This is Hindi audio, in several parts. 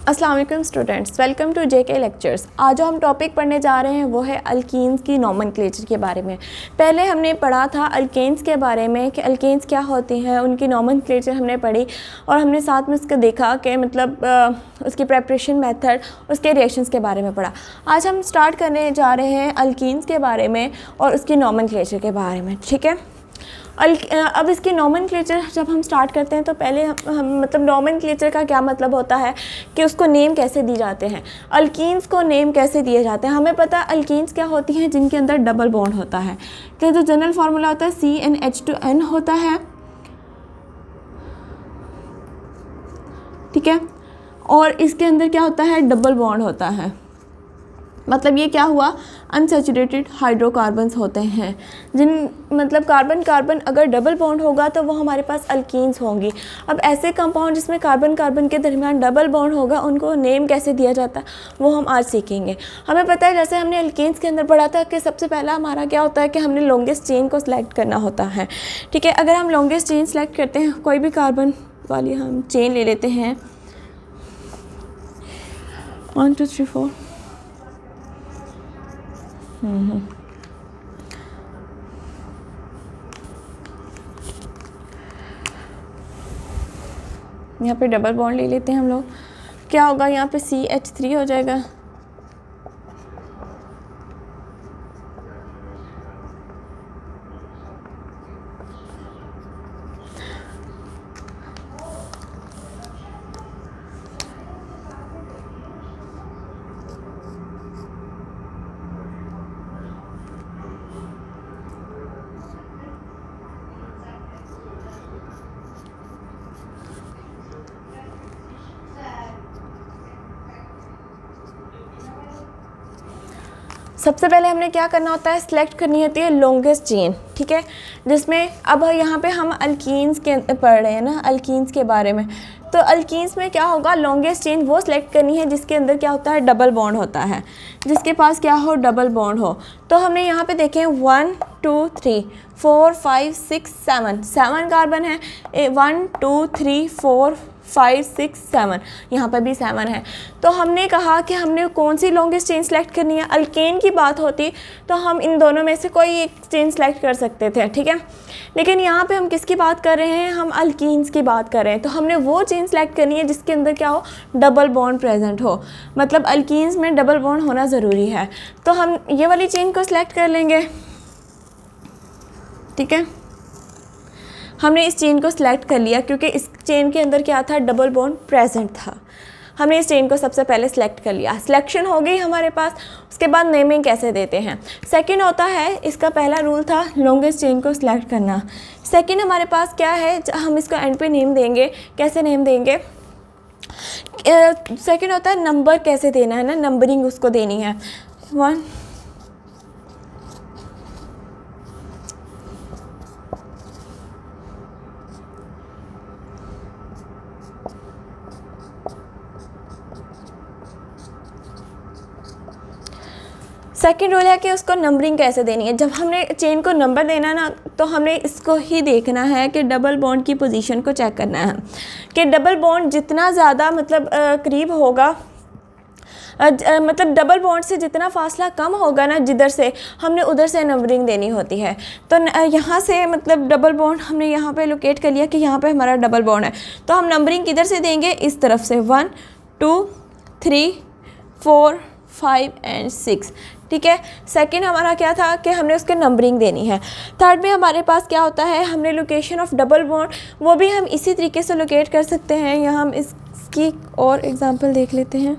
अस्सलाम वालेकुम students, welcome to JK lectures. आज जो हम टॉपिक पढ़ने जा रहे हैं वो है अल्कीन्स की नोमेनक्लेचर के बारे में। पहले हमने पढ़ा था अल्केन्स के बारे में कि अल्केन्स क्या होती हैं, उनकी नोमेनक्लेचर हमने पढ़ी और हमने साथ में उसका देखा कि मतलब उसकी प्रेपरेशन मेथड, उसके रिएक्शंस के बारे में पढ़ा। आज हम स्टार्ट करने जा रहे हैं अल्कीन्स के बारे में और उसकी नोमेनक्लेचर के बारे में, ठीक है। अब इसकी नोमेनक्लेचर जब हम स्टार्ट करते हैं तो पहले हम मतलब नोमेनक्लेचर का क्या मतलब होता है कि उसको नेम कैसे दी जाते हैं, अल्कीन्स को नेम कैसे दिए जाते हैं। हमें पता है अल्कीन्स क्या होती हैं, जिनके अंदर डबल बॉन्ड होता है। तो जो जनरल फार्मूला होता है CnH2n होता है, ठीक है। और इसके अंदर क्या होता है, डबल बॉन्ड होता है। मतलब ये क्या हुआ, अनसैचुरेटेड हाइड्रोकार्बन्स होते हैं जिन मतलब कार्बन कार्बन अगर डबल बॉन्ड होगा तो वो हमारे पास अल्कीन्स होंगी। अब ऐसे कंपाउंड जिसमें कार्बन कार्बन के दरमियान डबल बॉन्ड होगा उनको नेम कैसे दिया जाता है वो हम आज सीखेंगे। हमें पता है जैसे हमने अल्कीन्स के अंदर पढ़ा था कि सबसे पहला हमारा क्या होता है कि हमने लॉन्गेस्ट चेन को सिलेक्ट करना होता है, ठीक है। अगर हम लॉन्गेस्ट चेन सेलेक्ट करते हैं, कोई भी कार्बन वाली हम चेन ले लेते हैं, 1 2 3 4 यहाँ पे डबल बॉन्ड ले लेते हैं हम लोग। क्या होगा, यहाँ पे CH3 हो जाएगा, सबसे पहले हमने क्या करना होता है, सिलेक्ट करनी होती है लॉन्गेस्ट चेन, ठीक है। जिसमें अब यहाँ पे हम अल्कीन्स के पढ़ रहे हैं ना, अल्कीन्स के बारे में। तो अल्कीन्स में क्या होगा, लॉन्गेस्ट चेन वो सिलेक्ट करनी है जिसके अंदर क्या होता है, डबल बॉन्ड होता है, जिसके पास क्या हो, डबल बॉन्ड हो। तो हमने यहाँ पे देखें 1 2 3 4 5 6 7 कार्बन है, 1 2 3 4 5 6 7, यहाँ पर भी 7 है। तो हमने कहा कि हमने कौन सी लॉन्गेस्ट चेन सेलेक्ट करनी है। अल्केन की बात होती तो हम इन दोनों में से कोई एक चेन सेलेक्ट कर सकते थे, ठीक है। लेकिन यहाँ पे हम किसकी बात कर रहे हैं, हम अल्कीन्स की बात कर रहे हैं। तो हमने वो चेन सेलेक्ट करनी है जिसके अंदर क्या हो, डबल बॉन्ड प्रेजेंट हो। मतलब अल्कीन्स में डबल बॉन्ड होना ज़रूरी है। तो हम ये वाली चेन को सिलेक्ट कर लेंगे, ठीक है। हमने इस चेन को सिलेक्ट कर लिया क्योंकि इस चेन के अंदर क्या था, डबल बॉन्ड प्रेजेंट था। हमने इस चेन को सबसे पहले सिलेक्ट कर लिया, सिलेक्शन हो गई हमारे पास। उसके बाद नेमिंग कैसे देते हैं, सेकंड होता है, इसका पहला रूल था लॉन्गेस्ट चेन को सिलेक्ट करना। सेकंड हमारे पास क्या है, हम इसको एंड पे नेम देंगे। कैसे नेम देंगे, सेकंड होता है नंबर कैसे देना है ना, नंबरिंग उसको देनी है। 1 सेकेंड रूल है कि उसको नंबरिंग कैसे देनी है। जब हमने चेन को नंबर देना ना तो हमने इसको ही देखना है कि डबल बॉन्ड की पोजीशन को चेक करना है कि डबल बॉन्ड जितना ज़्यादा मतलब करीब होगा, मतलब डबल बॉन्ड से जितना फासला कम होगा ना जिधर से, हमने उधर से नंबरिंग देनी होती है। तो यहाँ से मतलब डबल बॉन्ड हमने यहाँ पे लोकेट कर लिया कि यहाँ पे हमारा डबल बॉन्ड है, तो हम नंबरिंग किधर से देंगे, इस तरफ से 1 2 3 4 5 एंड 6, ठीक है। सेकंड हमारा क्या था कि हमने उसके नंबरिंग देनी है। थर्ड में हमारे पास क्या होता है, हमने लोकेशन ऑफ डबल बॉन्ड, वो भी हम इसी तरीके से लोकेट कर सकते हैं। यहाँ हम इसकी और एग्जांपल देख लेते हैं।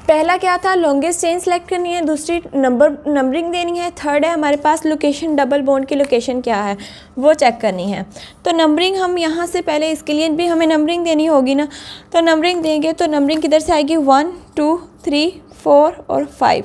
पहला क्या था, लॉन्गेस्ट चेन सेलेक्ट करनी है, दूसरी नंबरिंग देनी है, थर्ड है हमारे पास लोकेशन, डबल बॉन्ड की लोकेशन क्या है वो चेक करनी है। तो नंबरिंग हम यहाँ से पहले इसके लिए भी हमें नंबरिंग देनी होगी ना, तो नंबरिंग देंगे तो नंबरिंग किधर से आएगी, 1 2 3 4 और 5।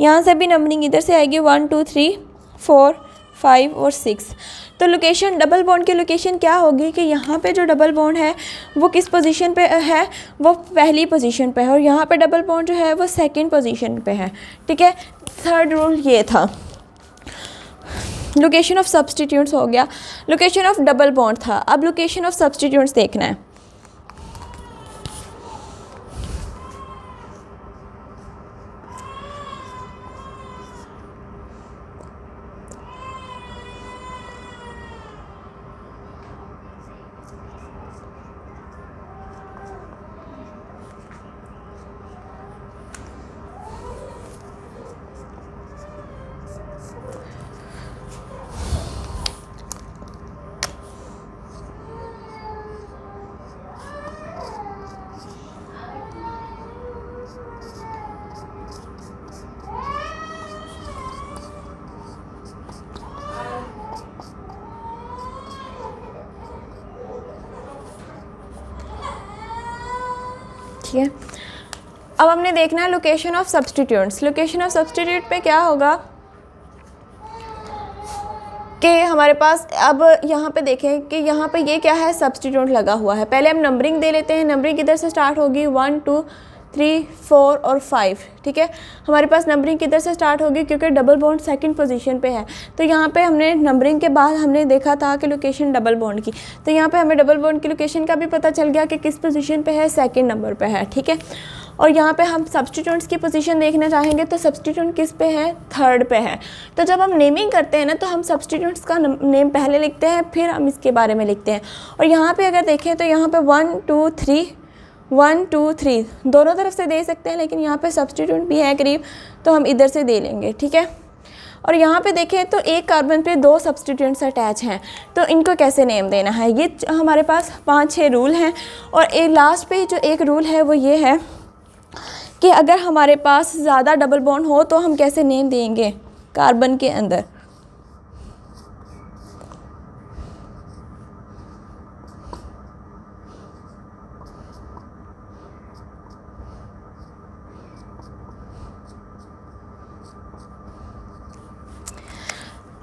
यहाँ से भी नंबरिंग इधर से आएगी 1 2 3 4 5 और 6। तो लोकेशन डबल बॉन्ड की लोकेशन क्या होगी कि यहाँ पे जो डबल बॉन्ड है वो किस पोजीशन पे है, वो पहली पोजीशन पे है, और यहाँ पे डबल बॉन्ड जो है वो सेकंड पोजीशन पे है। ठीक है, थर्ड रूल ये था। लोकेशन ऑफ सब्स्टिट्यूट्स हो गया, लोकेशन ऑफ डबल बॉन्ड था। अब लोकेशन ऑफ सब्स्टिट्यूट्स देखना है। ठीक है, अब हमने देखना है location of substitutes. Location of substitute पे क्या होगा कि हमारे पास अब यहाँ पे देखें कि यहाँ पे ये क्या है, सब्स्टिट्यूट लगा हुआ है। पहले हम नंबरिंग दे लेते हैं। नंबरिंग किधर से स्टार्ट होगी, 1 2 3 4 और 5। ठीक है, हमारे पास नंबरिंग किधर से स्टार्ट होगी क्योंकि डबल बॉन्ड सेकंड पोजीशन पे है। तो यहाँ पे हमने नंबरिंग के बाद हमने देखा था कि लोकेशन डबल बॉन्ड की, तो यहाँ पे हमें डबल बॉन्ड की लोकेशन का भी पता चल गया कि किस पोजीशन पे है, सेकंड नंबर पे है। ठीक है, और यहाँ पे हम सब्स्टिट्यूट्स की पोजीशन देखना चाहेंगे तो सब्स्टिट्यूट किस पे है, थर्ड पे है। तो जब हम नेमिंग करते हैं ना तो हम सब्स्टिट्यूट्स का नेम पहले लिखते हैं, फिर हम इसके बारे में लिखते हैं। और यहाँ पे अगर देखें तो यहाँ पे 1 2 3 1 2 3 दोनों तरफ से दे सकते हैं, लेकिन यहाँ पे सब्स्टिट्यूट भी है करीब, तो हम इधर से दे लेंगे। ठीक है, और यहाँ पे देखें तो एक कार्बन पे 2 सब्स्टिट्यूट्स अटैच हैं, तो इनको कैसे नेम देना है। ये हमारे पास 5-6 रूल हैं, और एक लास्ट पे जो एक रूल है वो ये है कि अगर हमारे पास ज़्यादा डबल बॉन्ड हो तो हम कैसे नेम देंगे कार्बन के अंदर।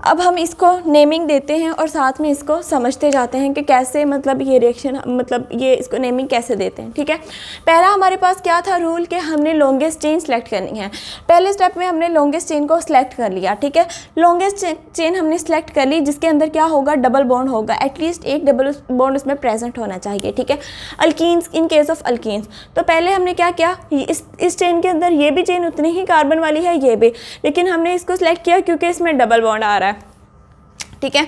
अब हम इसको नेमिंग देते हैं और साथ में इसको समझते जाते हैं कि कैसे, मतलब ये रिएक्शन, मतलब ये इसको नेमिंग कैसे देते हैं। ठीक है, पहला हमारे पास क्या था रूल कि हमने लॉन्गेस्ट चेन सेलेक्ट करनी है। पहले स्टेप में हमने लॉन्गेस्ट चेन को सिलेक्ट कर लिया। ठीक है, लॉन्गेस्ट चेन हमने सेलेक्ट कर ली जिसके अंदर क्या होगा, डबल बॉन्ड होगा, एटलीस्ट एक डबल बॉन्ड उसमें प्रेजेंट होना चाहिए। ठीक है, alkenes, in case of alkenes, तो पहले हमने क्या किया, इस चेन के अंदर ये भी चेन उतनी ही कार्बन वाली है, ये भी, लेकिन हमने इसको सिलेक्ट किया क्योंकि इसमें डबल बॉन्ड आ रहा है। ठीक है,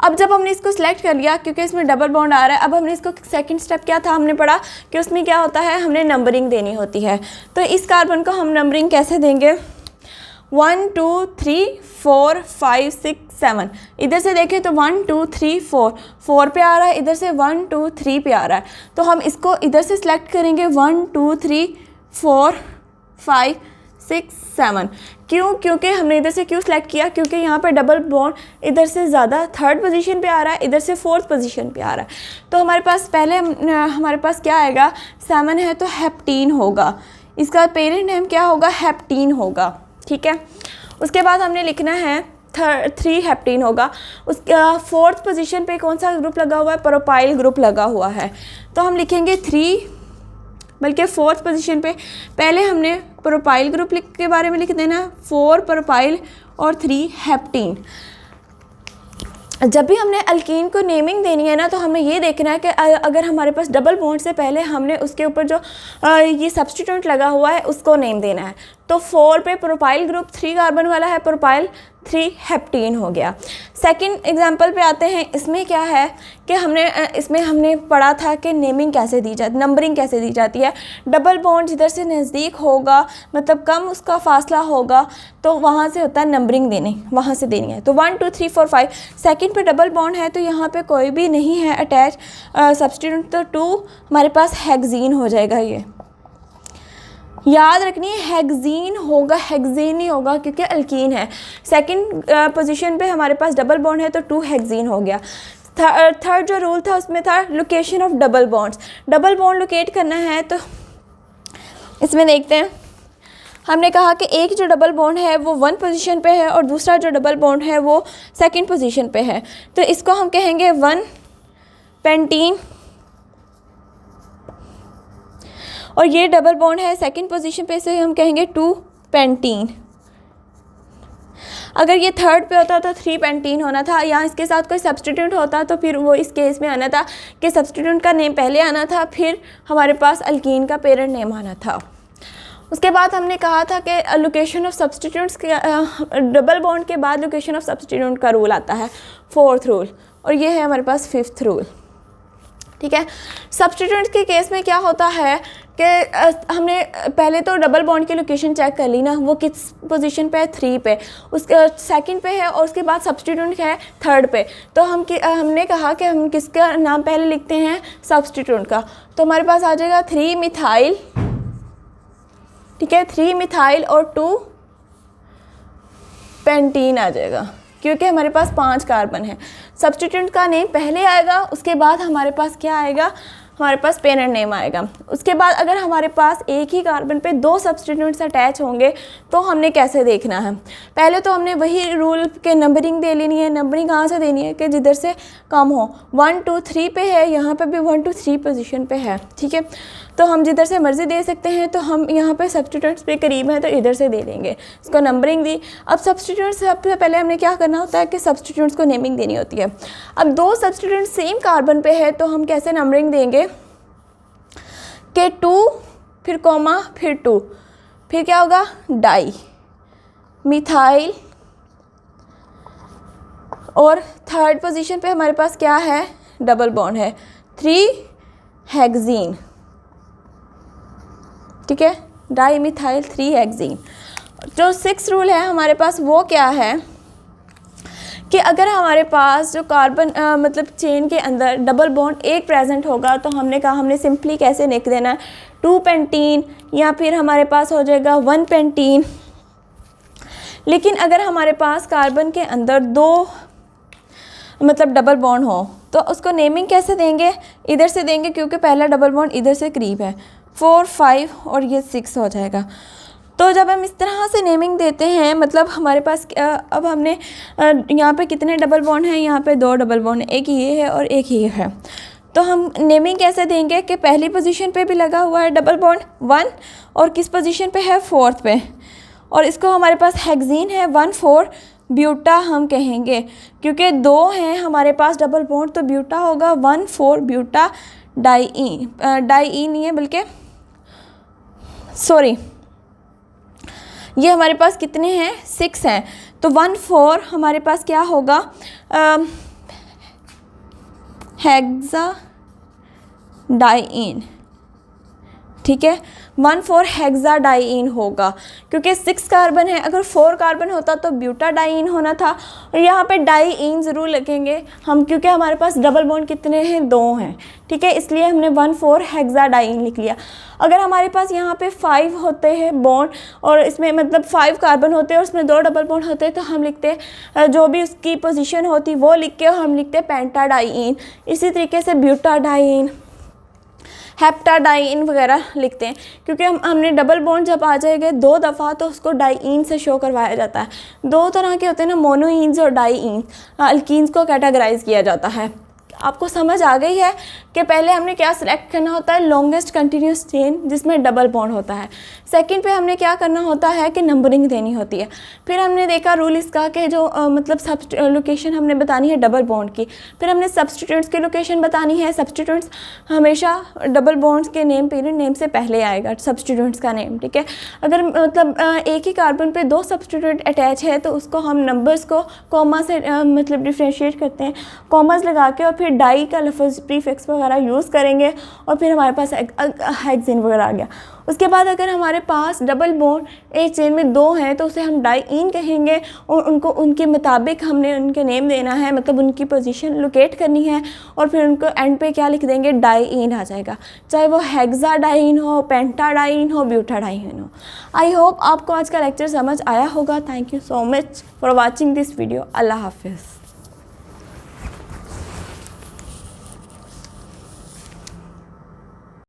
अब जब हमने इसको सिलेक्ट कर लिया क्योंकि इसमें डबल बॉन्ड आ रहा है, अब हमने इसको सेकंड स्टेप क्या था, हमने पढ़ा कि उसमें क्या होता है, हमने नंबरिंग देनी होती है। तो इस कार्बन को हम नंबरिंग कैसे देंगे, 1 2 3 4 5 6 7। इधर से देखें तो 1 2 3 4 पे आ रहा है, इधर से 1 2 3 पे आ रहा है, तो हम इसको इधर से सिलेक्ट करेंगे 1 2 3 4 5 6 7। क्यों, क्योंकि हमने इधर से क्यों सिलेक्ट किया, क्योंकि यहाँ पे डबल बॉन्ड इधर से ज़्यादा थर्ड पोजीशन पे आ रहा है, इधर से फोर्थ पोजीशन पे आ रहा है। तो हमारे पास पहले हमारे पास क्या आएगा, 7 है तो हेप्टीन होगा, इसका पेरेंट नेम क्या होगा, हेप्टीन होगा। ठीक है, उसके बाद हमने लिखना है 3 हेप्टीन होगा। उसका फोर्थ पोजीशन पे कौन सा ग्रुप लगा हुआ है, प्रोपाइल ग्रुप लगा हुआ है, तो हम लिखेंगे 3, बल्कि फोर्थ पोजीशन पे पहले हमने प्रोपाइल ग्रुप के बारे में लिख देना, 4 प्रोपाइल और 3 हेप्टीन। जब भी हमने अल्कीन को नेमिंग देनी है ना, तो हमें ये देखना है कि अगर हमारे पास डबल बॉन्ड से पहले हमने उसके ऊपर जो ये सब्स्टिट्यूट लगा हुआ है उसको नेम देना है। तो 4 पे प्रोपाइल ग्रुप 3 कार्बन वाला है, प्रोपाइल 3 हेप्टीन हो गया। सेकंड एग्जांपल पे आते हैं। इसमें क्या है कि इसमें हमने पढ़ा था कि नेमिंग कैसे दी जाती, नंबरिंग कैसे दी जाती है। डबल बॉन्ड जिधर से नज़दीक होगा, मतलब कम उसका फासला होगा, तो वहाँ से होता है नंबरिंग देनी, वहाँ से देनी है। तो 1 2 3 4 5 सेकंड पे डबल बॉन्ड है, तो यहाँ पे कोई भी नहीं है अटैच सब्स्टिट्यूट, तो 2 हमारे पास हेक्सीन हो जाएगा। ये याद रखनी है, हेक्सीन होगा, हेक्सेन नहीं होगा क्योंकि अल्कीन है। सेकंड पोजीशन पे हमारे पास डबल बॉन्ड है तो 2 हेक्सीन हो गया। थर्ड जो रूल था उसमें था location of double bonds. Double bond locate करना है तो इसमें देखते हैं हमने कहा कि एक जो डबल बॉन्ड है वो 1 पोजीशन पे है और दूसरा जो डबल बॉन्ड है वो 2nd पोजीशन पे है, तो इसको हम कहेंगे 1 पेंटीन, और ये डबल बॉन्ड है 2nd पोजीशन पे, इसे हम कहेंगे 2 पेंटीन। अगर ये 3rd पे होता तो 3 पेंटीन होना था, या इसके साथ कोई सब्सटीट्यूट होता तो फिर वो इस केस में आना था कि सब्सटीट्यूट का नेम पहले आना था, फिर हमारे पास अल्कीन का पेरेंट नेम आना था। उसके बाद हमने कहा था कि लोकेशन ऑफ सब्सटीट्यूट्स के डबल बॉन्ड के बाद लोकेशन ऑफ सब्सटीट्यूट का रूल आता है, 4th रूल, और ये है हमारे पास 5th रूल। ठीक है, सब्सटीट्यूट के केस में क्या होता है कि हमने पहले तो डबल बॉन्ड की लोकेशन चेक कर ली ना, वो किस पोजीशन पे है, 3 पे, उसके 2nd पे है, और उसके बाद सब्सटीट्यूट है 3rd पे। तो हमने कहा कि हम किसका नाम पहले लिखते हैं, सब्सटीट्यूट का, तो हमारे पास आ जाएगा 3 मिथाइल, ठीक है, 3 मिथाइल और 2 पेंटीन आ जाएगा, क्योंकि हमारे पास 5 कार्बन है। सब्सटीट्यूट का नेम पहले आएगा, उसके बाद हमारे पास क्या आएगा, हमारे पास पेरेंट नेम आएगा। उसके बाद अगर हमारे पास एक ही कार्बन पे 2 सब्सटीट्यूट्स अटैच होंगे तो हमने कैसे देखना है, पहले तो हमने वही रूल के नंबरिंग दे लेनी है। नंबरिंग कहाँ से देनी है कि जिधर से कम हो, 1 2 3 पे है, यहाँ पे भी 1 2 3 पोजीशन पे है, ठीक है, तो हम जिधर से मर्ज़ी दे सकते हैं। तो हम यहाँ पे सब्सटीट्यूट्स पे करीब हैं तो इधर से दे देंगे, इसको नंबरिंग दी। अब सब्सटीट्यूट्स सबसे पहले हमने क्या करना होता है कि सब्सटीट्यूट्स को नेमिंग देनी होती है। अब 2 सब्सटीट्यूट सेम कार्बन पे है तो हम कैसे नंबरिंग देंगे कि 2 फिर कोमा फिर 2, फिर क्या होगा, डाई मिथाइल, और 3rd पोजीशन पे हमारे पास क्या है, डबल बॉन्ड है, 3 हेक्सीन, ठीक है, डाई मिथाइल 3 हेक्सीन। जो 6th रूल है हमारे पास वो क्या है कि अगर हमारे पास जो कार्बन मतलब चेन के अंदर डबल बॉन्ड एक प्रेजेंट होगा तो हमने कहा हमने सिंपली कैसे लिख देना है, 2 पेंटीन, या फिर हमारे पास हो जाएगा 1 पेंटीन। लेकिन अगर हमारे पास कार्बन के अंदर 2 मतलब डबल बॉन्ड हो तो उसको नेमिंग कैसे देंगे, इधर से देंगे क्योंकि पहला डबल बॉन्ड इधर से करीब है, 4 5 और ये 6 हो जाएगा। तो जब हम इस तरह से नेमिंग देते हैं, मतलब हमारे पास अब हमने यहाँ पे कितने डबल बॉन्ड हैं, यहाँ पे 2 डबल बॉन्ड, एक ये है और एक ये है। तो हम नेमिंग कैसे देंगे कि पहली पोजीशन पे भी लगा हुआ है डबल बॉन्ड 1, और किस पोजीशन पे है, 4th पे, और इसको हमारे पास हेक्सीन है 1,4 ब्यूटा हम कहेंगे, क्योंकि 2 हैं हमारे पास डबल बॉन्ड, तो ब्यूटा होगा 1,4 ब्यूटा डाईइन, डाईइन नहीं है बल्कि सॉरी, ये हमारे पास कितने हैं, 6 हैं, तो 1,4 हमारे पास क्या होगा, हेक्सा डाईइन, ठीक है, 1,4 हेक्सा डाईइन होगा, क्योंकि 6 कार्बन है, अगर 4 कार्बन होता तो ब्यूटा डाईइन होना था, और यहाँ पे डाईइन ज़रूर लिखेंगे हम, क्योंकि हमारे पास डबल बॉन्ड कितने हैं, 2 हैं, ठीक है, इसलिए हमने 1,4 हेक्सा डाईइन लिख लिया। अगर हमारे पास यहाँ पे 5 होते हैं बॉन्ड, और इसमें मतलब 5 कार्बन होते हैं और उसमें 2 डबल बॉन्ड होते हैं, तो हम लिखते जो भी उसकी पोजीशन होती वो लिख के हम लिखते पेंटाडाईन। इसी तरीके से ब्यूटाडाईन, हेप्टाडाईन वगैरह लिखते हैं, क्योंकि हमने डबल बॉन्ड जब आ जाएगा 2 दफ़ा तो उसको डाईइन से शो करवाया जाता है। 2 तरह के होते हैं ना, मोनोइंस और डाईइन, अल्कीन्स को कैटेगराइज किया जाता है। आपको समझ आ गई है कि पहले हमने क्या सिलेक्ट करना होता है, लॉन्गेस्ट कंटिन्यूस चेन जिसमें डबल बॉन्ड होता है। सेकंड पे हमने क्या करना होता है कि नंबरिंग देनी होती है। फिर हमने देखा रूल इसका कि जो मतलब लोकेशन हमने बतानी है डबल बॉन्ड की। फिर हमने सब्सटीट्यूट्स की लोकेशन बतानी है। सब्सटीट्यूट्स हमेशा डबल बॉन्ड्स के नेम पीरियड नेम से पहले आएगा सब्सटीट्यूट्स का नेम, ठीक है। अगर मतलब एक ही कार्बन पे 2 सब्सटीट्यूट अटैच है तो उसको हम नंबर्स को कॉमा से मतलब डिफ्रेंशिएट करते हैं, कॉमास लगा के, और फिर डाई का लफ्ज़ प्रीफिक्स वगैरह यूज़ करेंगे और फिर हमारे पास हेक्सेन वगैरह आ गया। उसके बाद अगर हमारे पास डबल बॉन्ड एक चेन में 2 हैं तो उसे हम डाईइन कहेंगे और उनको उनके मुताबिक हमने उनके नेम देना है, मतलब उनकी पोजीशन लोकेट करनी है और फिर उनको एंड पे क्या लिख देंगे, डाईइन आ जाएगा, चाहे वो हेक्साडाईन हो, पेंटाडाईन हो, ब्यूटाडाईन हो। आई होप आपको आज का लेक्चर समझ आया होगा। Thank you so much for watching this video. अल्लाह हाफिज़।